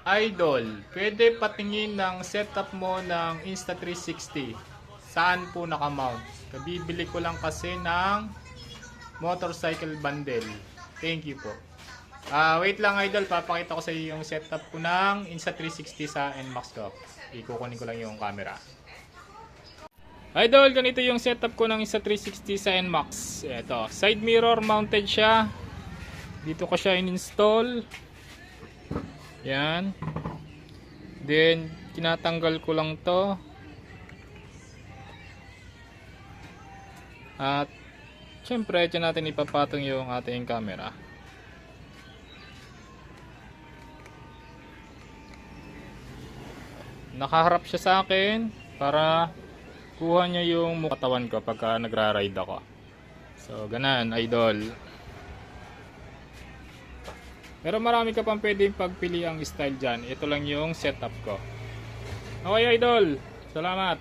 Idol, pwede patingin ng setup mo ng Insta360. Saan po nakamount? Kabibili ko lang kasi ng motorcycle bundle. Thank you po. Wait lang idol, papakita ko sa iyo yung setup ko ng Insta360 sa NMAX ko. Ikukunin ko lang yung camera. Idol, ganito yung setup ko ng Insta360 sa NMAX. Ito, side mirror mounted siya. Dito ko siya in-install. Yan. Then, tinatanggal ko lang to. At, syempre, dyan natin ipapatong yung ating camera. Nakaharap siya sa akin para kuha niya yung katawan ko pagka nagra-ride ako. So, ganan, idol. Pero marami ka pang pwedeng pagpili ang style dyan. Ito lang yung setup ko. Okay, idol. Salamat.